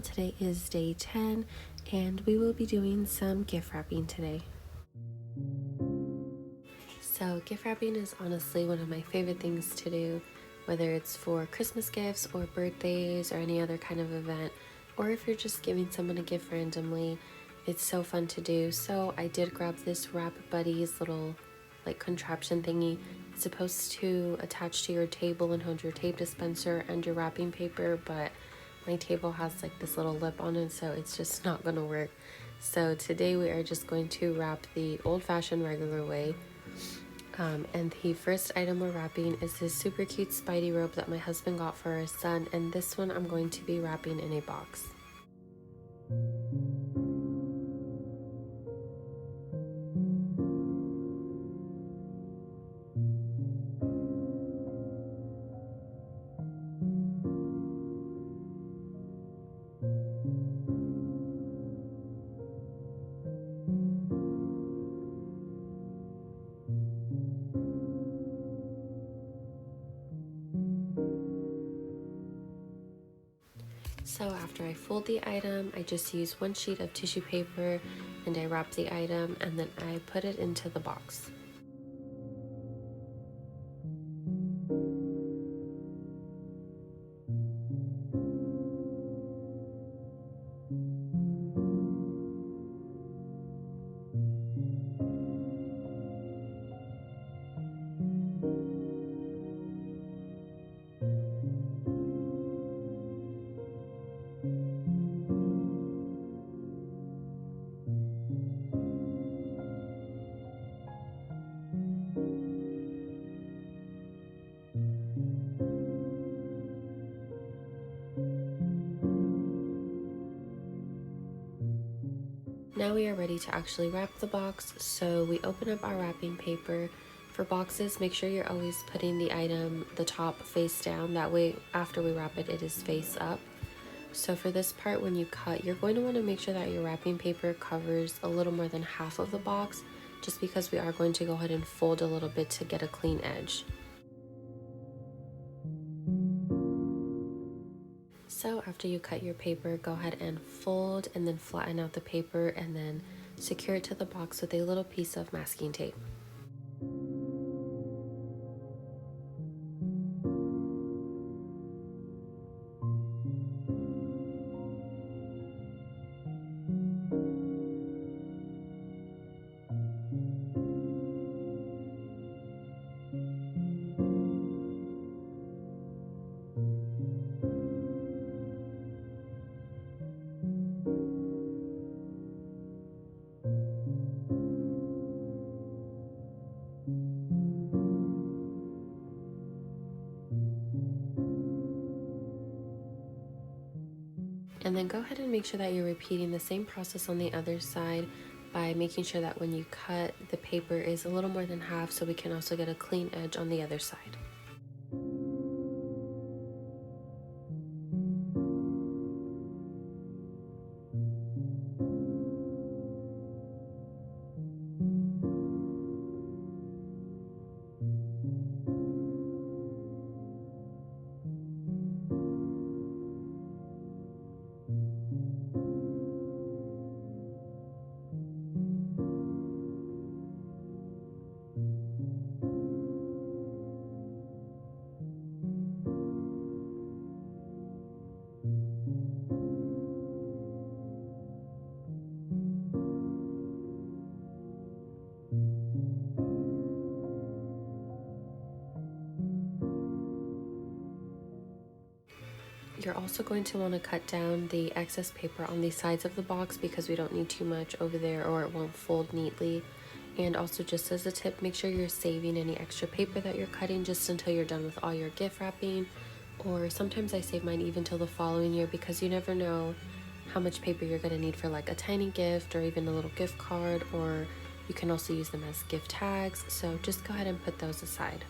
today is day 10 and we will be doing some gift wrapping today. So gift wrapping is honestly one of my favorite things to do, whether it's for Christmas gifts or birthdays or any other kind of event, or if you're just giving someone a gift randomly. It's so fun to do. So I did grab this Wrap Buddies little contraption thingy. It's supposed to attach to your table and hold your tape dispenser and your wrapping paper, but my table has this little lip on it, so it's just not gonna work. So today we are just going to wrap the old-fashioned regular way. And the first item we're wrapping is this super cute Spidey robe that my husband got for our son, and this one I'm going to be wrapping in a box. So after I fold the item, I just use one sheet of tissue paper and I wrap the item and then I put it into the box. Now we are ready to actually wrap the box, so we open up our wrapping paper. For boxes, make sure you're always putting the top face down, that way after we wrap it, it is face up. So for this part, when you cut, you're going to want to make sure that your wrapping paper covers a little more than half of the box, just because we are going to go ahead and fold a little bit to get a clean edge. So after you cut your paper, go ahead and fold and then flatten out the paper and then secure it to the box with a little piece of masking tape. And then go ahead and make sure that you're repeating the same process on the other side by making sure that when you cut, the paper is a little more than half so we can also get a clean edge on the other side. You're also going to want to cut down the excess paper on the sides of the box because we don't need too much over there or it won't fold neatly. And also, just as a tip, make sure you're saving any extra paper that you're cutting just until you're done with all your gift wrapping. Or sometimes I save mine even till the following year because you never know how much paper you're going to need for a tiny gift or even a little gift card, or you can also use them as gift tags. So just go ahead and put those aside.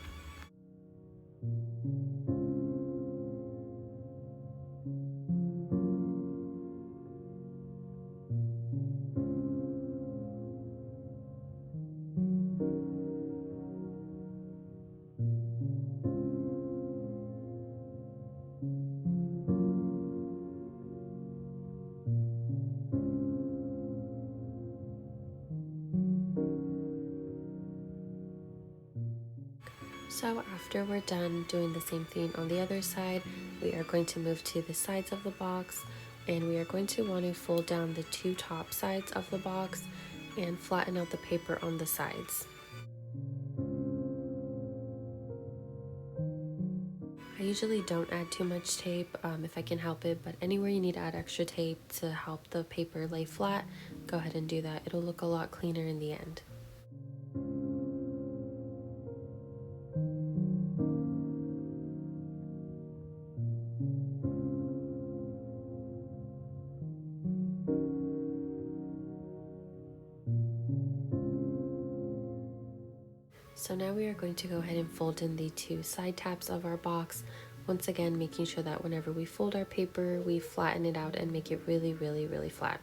So after we're done doing the same thing on the other side, we are going to move to the sides of the box, and we are going to want to fold down the two top sides of the box and flatten out the paper on the sides. I usually don't add too much tape if I can help it, but anywhere you need to add extra tape to help the paper lay flat, go ahead and do that. It'll look a lot cleaner in the end. So now we are going to go ahead and fold in the two side tabs of our box. Once again, making sure that whenever we fold our paper, we flatten it out and make it really, really, really flat.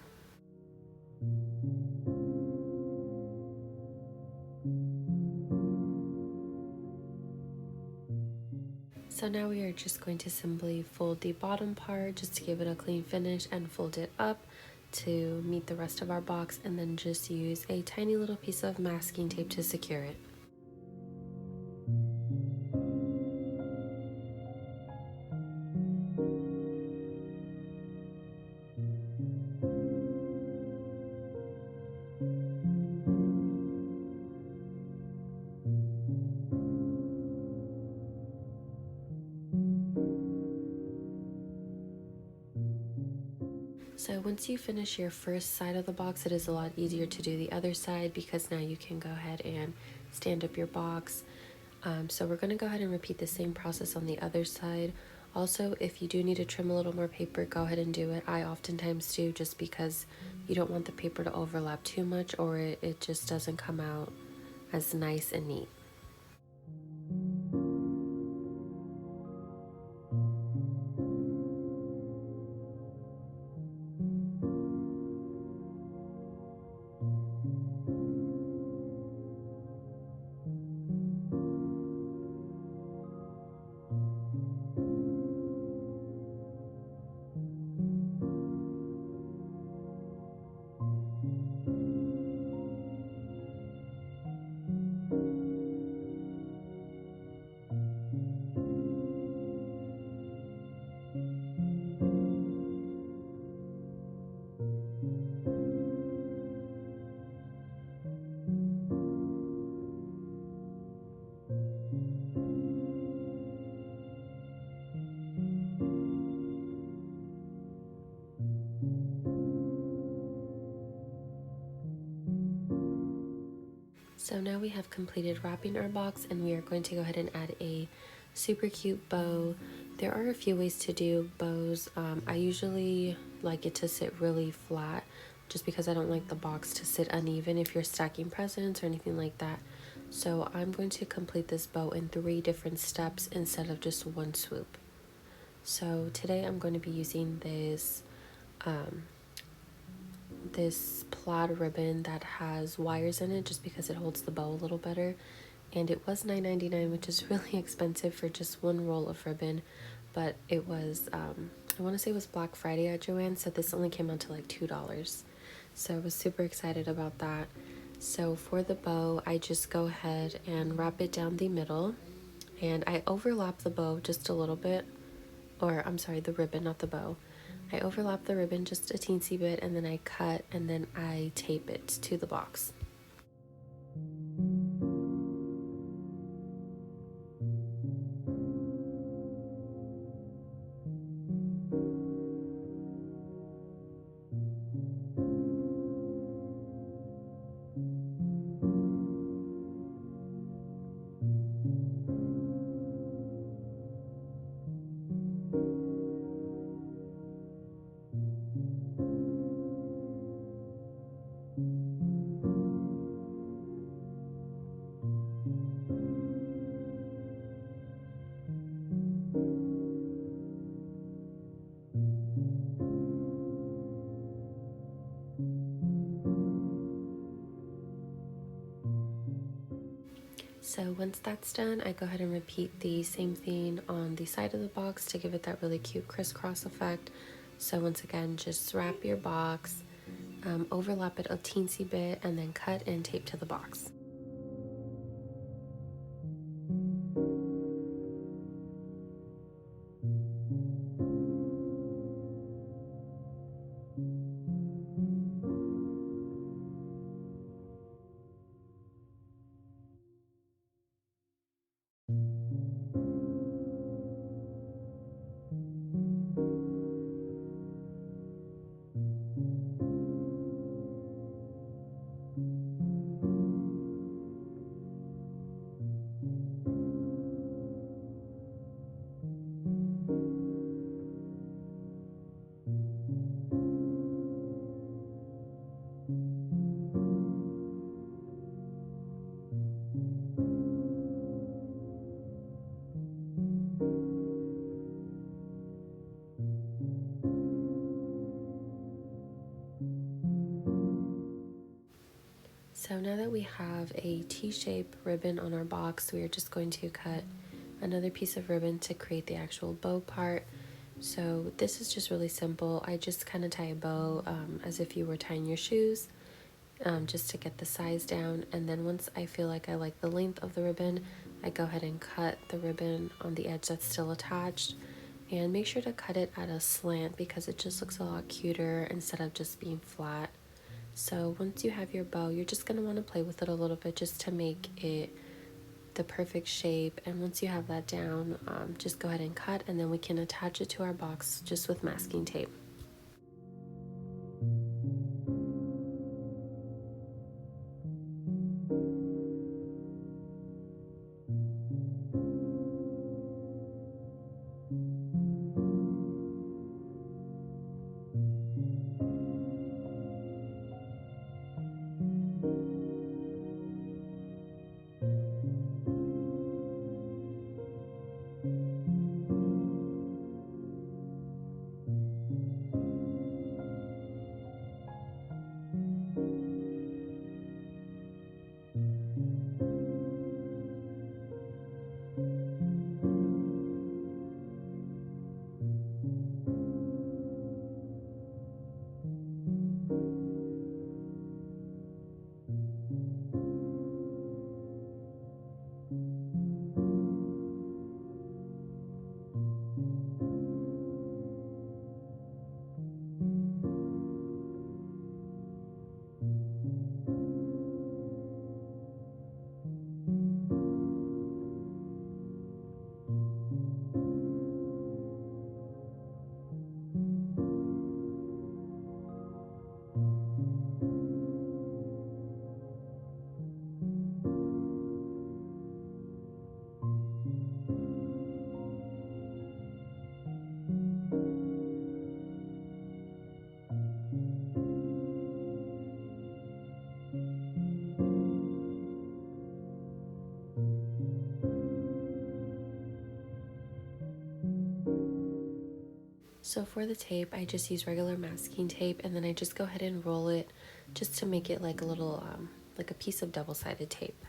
So now we are just going to simply fold the bottom part just to give it a clean finish and fold it up to meet the rest of our box, and then just use a tiny little piece of masking tape to secure it. So once you finish your first side of the box, it is a lot easier to do the other side because now you can go ahead and stand up your box. So we're going to go ahead and repeat the same process on the other side. Also, if you do need to trim a little more paper, go ahead and do it. I oftentimes do, just because you don't want the paper to overlap too much, or it just doesn't come out as nice and neat. So now we have completed wrapping our box, and we are going to go ahead and add a super cute bow. There are a few ways to do bows. I usually like it to sit really flat just because I don't like the box to sit uneven if you're stacking presents or anything like that. So I'm going to complete this bow in 3 different steps instead of just one swoop. So today I'm going to be using this plaid ribbon that has wires in it just because it holds the bow a little better, and it was $9.99, which is really expensive for just one roll of ribbon, but it was I want to say it was Black Friday at Joann, so this only came out to like $2, so I was super excited about that. So for the bow, I just go ahead and wrap it down the middle, and I overlap the bow just a little bit, or I'm sorry, the ribbon, not the bow. I overlap the ribbon just a teensy bit, and then I cut, and then I tape it to the box. So once that's done, I go ahead and repeat the same thing on the side of the box to give it that really cute crisscross effect. So once again, just wrap your box, overlap it a teensy bit, and then cut and tape to the box. So now that we have a T-shaped ribbon on our box, we are just going to cut another piece of ribbon to create the actual bow part. So this is just really simple. I just kind of tie a bow as if you were tying your shoes, just to get the size down. And then once I feel like I like the length of the ribbon, I go ahead and cut the ribbon on the edge that's still attached. And make sure to cut it at a slant because it just looks a lot cuter instead of just being flat. So once you have your bow, you're just going to want to play with it a little bit just to make it the perfect shape. And once you have that down, just go ahead and cut, and then we can attach it to our box just with masking tape. So for the tape, I just use regular masking tape, and then I just go ahead and roll it just to make it like a little, like a piece of double-sided tape.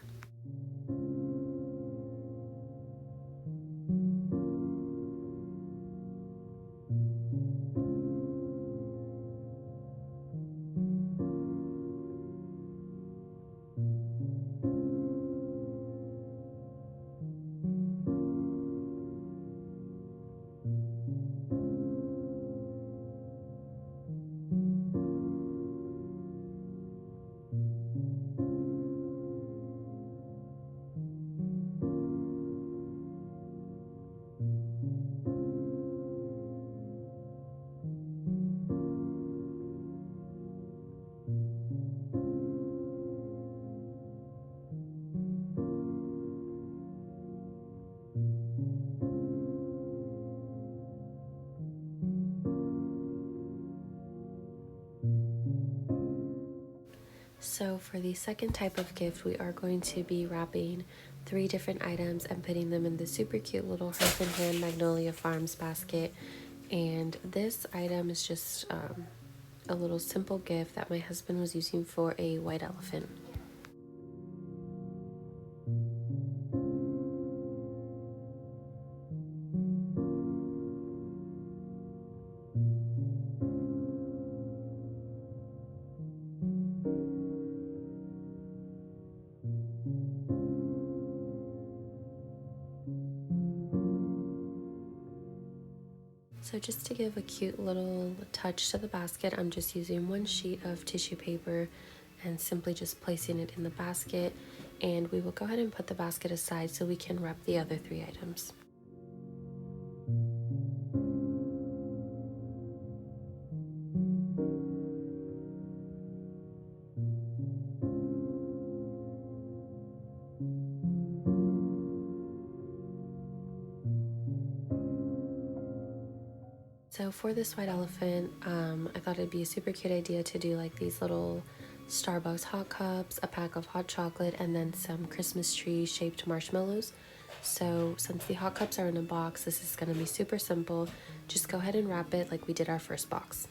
So for the second type of gift, we are going to be wrapping 3 different items and putting them in the super cute little Hearth and Hand Magnolia Farms basket. And this item is just a little simple gift that my husband was using for a white elephant. So just to give a cute little touch to the basket, I'm just using 1 sheet of tissue paper and simply just placing it in the basket. And we will go ahead and put the basket aside so we can wrap the other 3 items. So for this white elephant, I thought it'd be a super cute idea to do like these little Starbucks hot cups, a pack of hot chocolate, and then some Christmas tree shaped marshmallows. So since the hot cups are in a box, this is going to be super simple. Just go ahead and wrap it like we did our first box.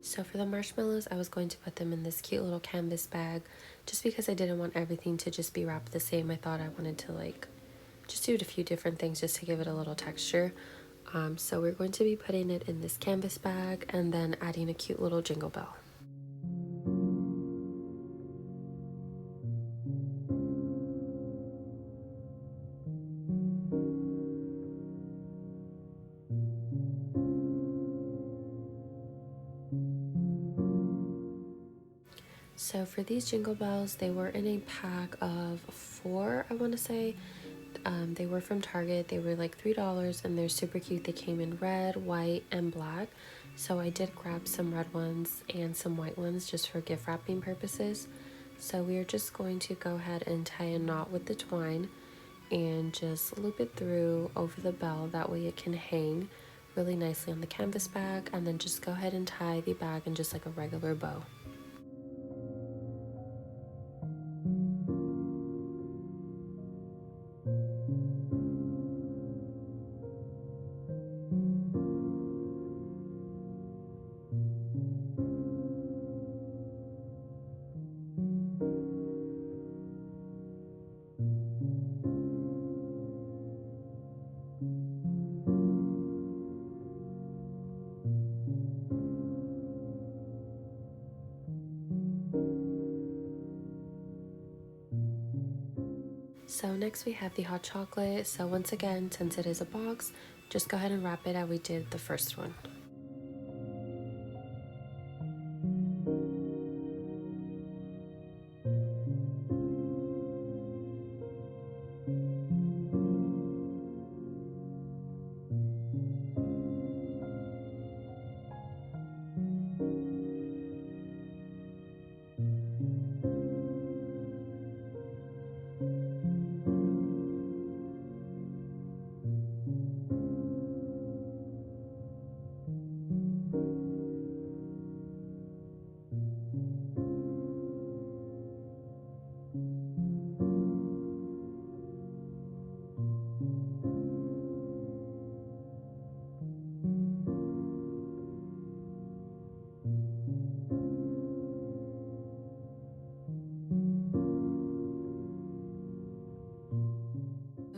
So for the marshmallows, I was going to put them in this cute little canvas bag just because I didn't want everything to just be wrapped the same. I thought I wanted to just do a few different things just to give it a little texture. So we're going to be putting it in this canvas bag and then adding a cute little jingle bell. So for these jingle bells, they were in a pack of 4, I want to say. They were from Target. They were like $3 and they're super cute. They came in red, white, and black. So I did grab some red ones and some white ones just for gift wrapping purposes. So we are just going to go ahead and tie a knot with the twine and just loop it through over the bell. That way it can hang really nicely on the canvas bag, and then just go ahead and tie the bag in just like a regular bow. So next we have the hot chocolate. So once again, since it is a box, just go ahead and wrap it as we did the first one.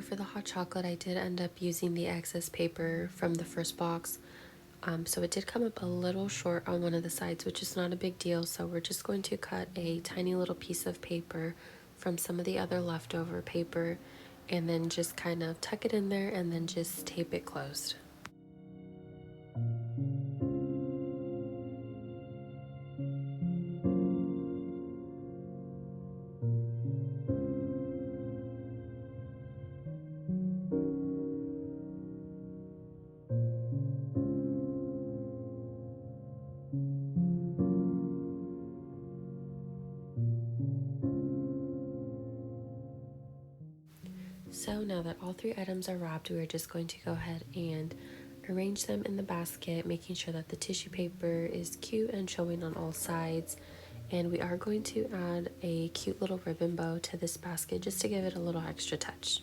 For the hot chocolate, I did end up using the excess paper from the first box. So it did come up a little short on one of the sides, which is not a big deal. So we're just going to cut a tiny little piece of paper from some of the other leftover paper and then just kind of tuck it in there and then just tape it closed. So now that all 3 items are wrapped, we are just going to go ahead and arrange them in the basket, making sure that the tissue paper is cute and showing on all sides. And we are going to add a cute little ribbon bow to this basket just to give it a little extra touch.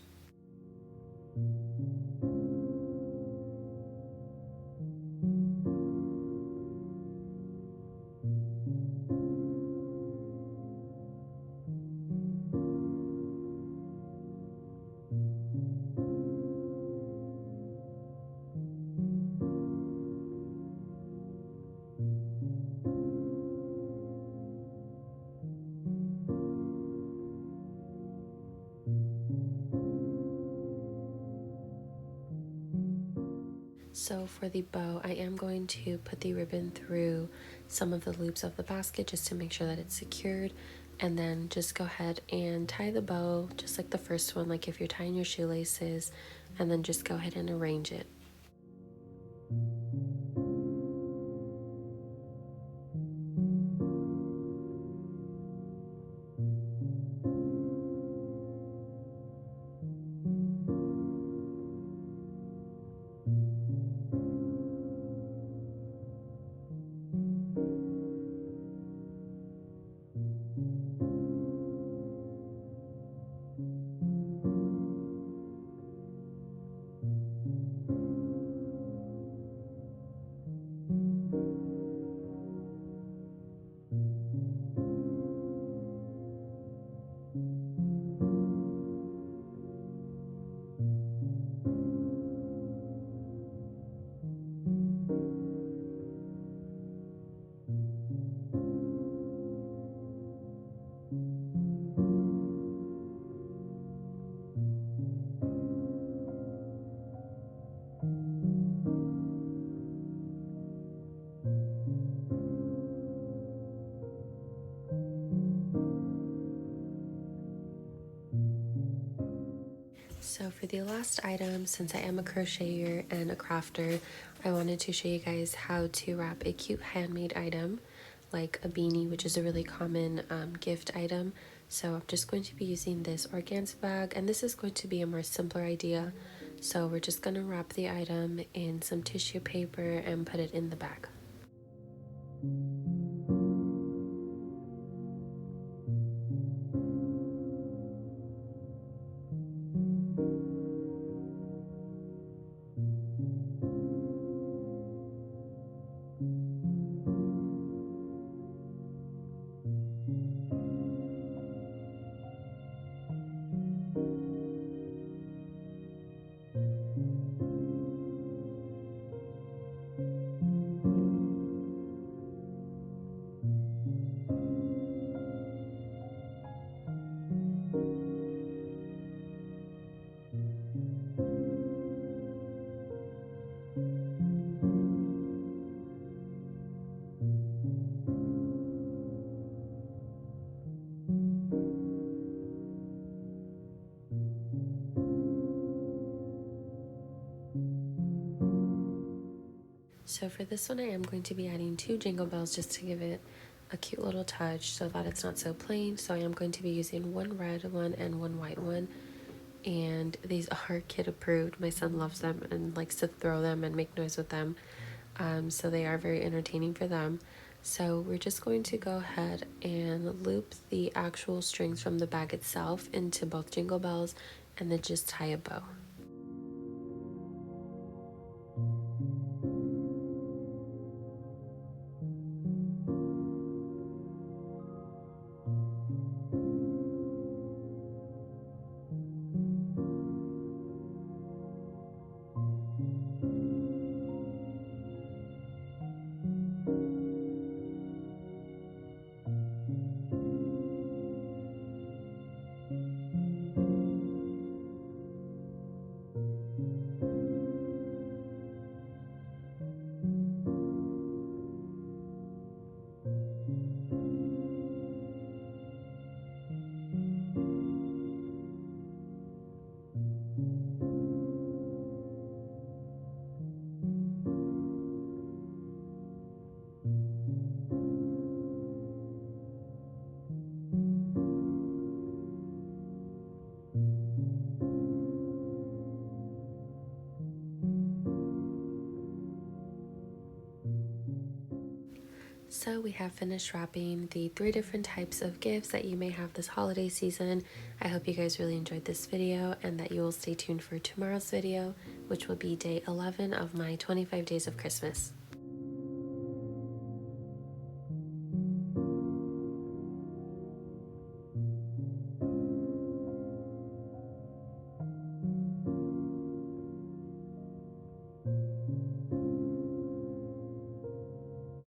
So for the bow, I am going to put the ribbon through some of the loops of the basket just to make sure that it's secured. And then just go ahead and tie the bow just like the first one, like if you're tying your shoelaces, and then just go ahead and arrange it. So for the last item, since I am a crocheter and a crafter, I wanted to show you guys how to wrap a cute handmade item like a beanie, which is a really common gift item. So I'm just going to be using this organza bag, and this is going to be a more simpler idea. So we're just going to wrap the item in some tissue paper and put it in the bag. So for this one, I am going to be adding 2 jingle bells just to give it a cute little touch so that it's not so plain. So I am going to be using 1 red one and 1 white one. And these are kid approved. My son loves them and likes to throw them and make noise with them. So they are very entertaining for them. So we're just going to go ahead and loop the actual strings from the bag itself into both jingle bells and then just tie a bow. So we have finished wrapping the 3 different types of gifts that you may have this holiday season. I hope you guys really enjoyed this video and that you will stay tuned for tomorrow's video, which will be day 11 of my 25 days of Christmas.